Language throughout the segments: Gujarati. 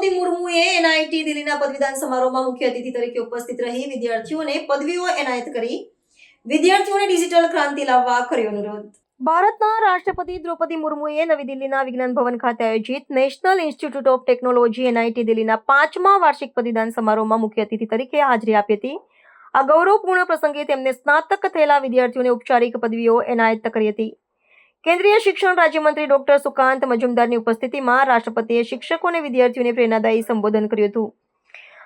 દ્રૌપદી મુર્મુએ એનઆઈટી દિલ્હીના પદવીદાન સમારોહમાં મુખ્ય અતિથિ તરીકે ઉપસ્થિત રહી વિદ્યાર્થીઓને પદવીઓ એનાયત કરી વિદ્યાર્થીઓને ડિજિટલ ક્રાંતિ લાવવા કર્યો અનુરોધ. ભારતના રાષ્ટ્રપતિ દ્રૌપદી મુર્મુએ નવી દિલ્હીના વિજ્ઞાન ભવન ખાતે આયોજિત national institute of technology NIT દિલ્હીના 5મા વાર્ષિક પદવીદાન સમારોહમાં મુખ્ય અતિથિ તરીકે હાજરી આપી હતી. આ ગૌરવપૂર્ણ પ્રસંગે તેમને સ્નાતક થયેલા વિદ્યાર્થીઓને ઔપચારિક પદવીઓ એનાયત કરી હતી. કેન્દ્રીય શિક્ષણ રાજ્યમંત્રી ડોક્ટર સુકાંત મજુમદારની ઉપસ્થિતિમાં રાષ્ટ્રપતિએ શિક્ષકો અને વિદ્યાર્થીઓને પ્રેરણાદાયી સંબોધન કર્યું હતું.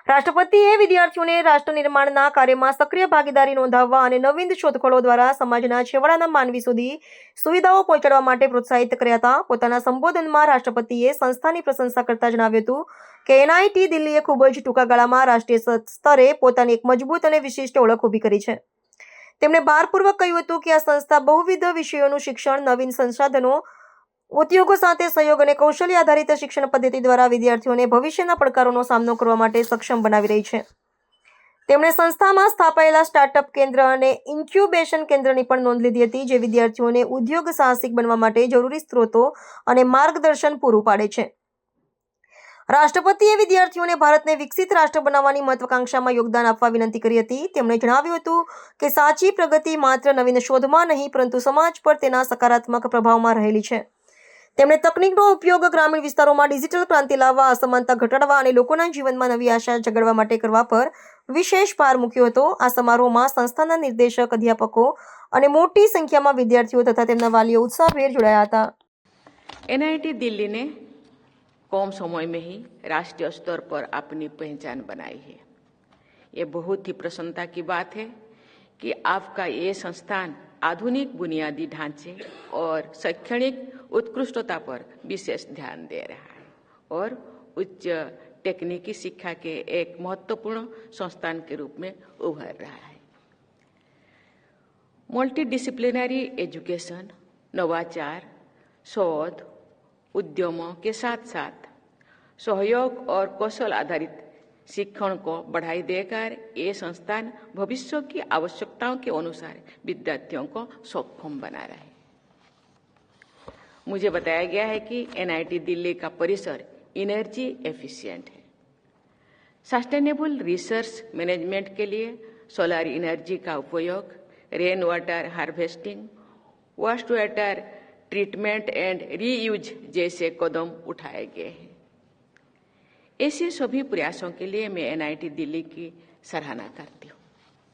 રાષ્ટ્રપતિએ વિદ્યાર્થીઓને રાષ્ટ્ર નિર્માણના કાર્યમાં સક્રિય ભાગીદારી નોંધાવવા અને નવીન શોધખોળો દ્વારા સમાજના છેવાડાના માનવી સુધી સુવિધાઓ પહોંચાડવા માટે પ્રોત્સાહિત કર્યા હતા. પોતાના સંબોધનમાં રાષ્ટ્રપતિએ સંસ્થાની પ્રશંસા કરતા જણાવ્યું હતું કે એનઆઈટી દિલ્હીએ ખૂબ જ ટૂંકા ગાળામાં રાષ્ટ્રીય સ્તરે પોતાની એક મજબૂત અને વિશિષ્ટ ઓળખ ઊભી કરી છે. તેમણે ભારપૂર્વક કહ્યું હતું કે આ સંસ્થા બહુવિધ વિષયોનું શિક્ષણ, નવીન સંસાધનો, ઉદ્યોગો સાથે સહયોગ અને કૌશલ્ય આધારિત શિક્ષણ પદ્ધતિ દ્વારા વિદ્યાર્થીઓને ભવિષ્યના પડકારોનો સામનો કરવા માટે સક્ષમ બનાવી રહી છે. તેમણે સંસ્થામાં સ્થાપાયેલા સ્ટાર્ટઅપ કેન્દ્ર અને ઇન્ક્યુબેશન કેન્દ્રની પણ નોંધ લીધી હતી, જે વિદ્યાર્થીઓને ઉદ્યોગ સાહસિક બનવા માટે જરૂરી સ્ત્રોતો અને માર્ગદર્શન પૂરું પાડે છે. રાષ્ટ્રપતિએ વિદ્યાર્થીઓને ભારતને વિકસિત રાષ્ટ્ર બનાવવાની મહત્વાકાંક્ષામાં યોગદાન આપવા વિનંતી કરી હતી. તેમણે જણાવ્યું હતું કે સાચી પ્રગતિ માત્ર નવીન શોધમાં નહીં પરંતુ સમાજ પર તેના સકારાત્મક પ્રભાવમાં રહેલી છે. તેમણે તકનીકનો ઉપયોગ ગ્રામીણ વિસ્તારોમાં ડિજિટલ ક્રાંતિ લાવવા, અસમાનતા ઘટાડવા અને લોકોના જીવનમાં નવી આશા જગાડવા માટે કરવા પર વિશેષ ભાર મૂક્યો હતો. આ સમારોહમાં સંસ્થાના નિર્દેશક, અધ્યાપકો અને મોટી સંખ્યામાં વિદ્યાર્થીઓ તથા તેમના વાલીઓ ઉત્સાહભેર જોડાયા હતા. एनआईटी दिल्ली ने कम समय में ही राष्ट्रीय स्तर पर अपनी पहचान बनाई है। ये बहुत ही प्रसन्नता की बात है कि आपका ये संस्थान आधुनिक बुनियादी ढांचे और शैक्षणिक उत्कृष्टता पर विशेष ध्यान दे रहा है और उच्च तकनीकी शिक्षा के एक महत्वपूर्ण संस्थान के रूप में उभर रहा है। मल्टीडिसिप्लिनरी एजुकेशन, नवाचार, शोध, उद्यमों के साथ साथ सहयोग और कौशल आधारित शिक्षण को बढ़ाई देकर ये संस्थान भविष्य की आवश्यकताओं के अनुसार विद्यार्थियों को सक्षम बना रहा है। मुझे बताया गया है कि एनआईटी दिल्ली का परिसर एनर्जी एफिशिएंट है। सस्टेनेबल रिसर्च मैनेजमेंट के लिए सोलर एनर्जी का उपयोग, rain water harvesting, waste water treatment and reuse जैसे कदम उठाए गए हैं। ऐसे सभी प्रयासों के लिए मैं एनआईटी दिल्ली की सराहना करती हूँ।